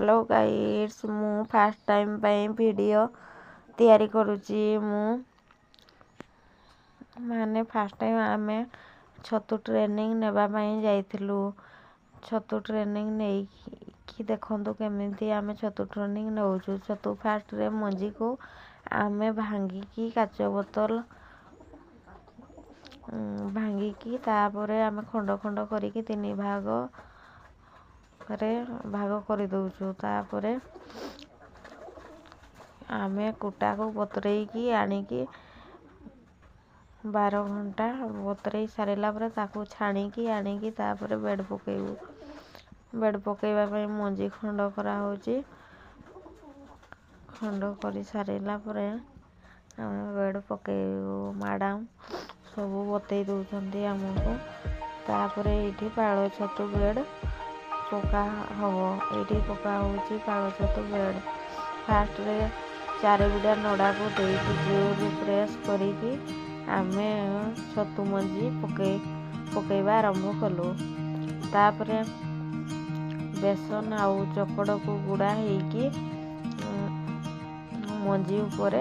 hello guys मु first time video तैयारी करुची माने फर्स्ट टाइम आमे छतु ट्रेनिंग नेबा जाइथिलु छतु ट्रेनिंग नहीं कि देखंतु केमिति आमे छतु ट्रेनिंग नउछु छतु फास्ट रे मंजी को आमे भांगी की काच बोतल भांगी की तापरे आमे खंड खंड करिकी तीन भाग कर दउछु तापरे आमे कुटा को बतरेई की आनी की 12 घंटा बतरेई सारिला परे ताकू छाणी की आनी की तापरे बेड पकेइबु बेड पकेइबा पई मंजी खंड करा होची खंड करी सारिला परे आमे बेड पकेइबु मैडम सब बतई दउछंती हमको तापरे एठी पाळ छतु बेड पका हबो एठी पका होची पाळ छतु बेड फास्ट रे 4 बिडा नडा को देई जोर प्रेस करी की आमे छतु मंजी पकेइबा आरंभ कलु तापरे बेसन आउ चकड़ को गुड़ा हेकी मंजी ऊपर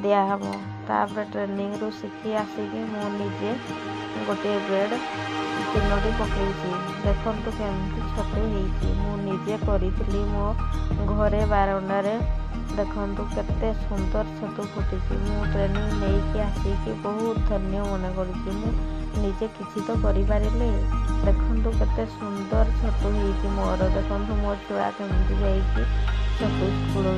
दिया हबो तापरे ट्रेनिंग रु सिखी आसिकी मो निजे गोटे बेड 3टी पकेइची देखंतु केमती छतु हेची मु निजे करितली मो घरे बारंडारे देखंतु केते सुंदर छतु फुटिची मु ट्रेनिंग नेकी आसिकी बहुत धन्य मन करिची मु निजे किछि तो करि पारिले देखंतु केते सुंदर छतु हेची मोर देखंतु मोर छुआ केमती जाईकी छतु स्कूल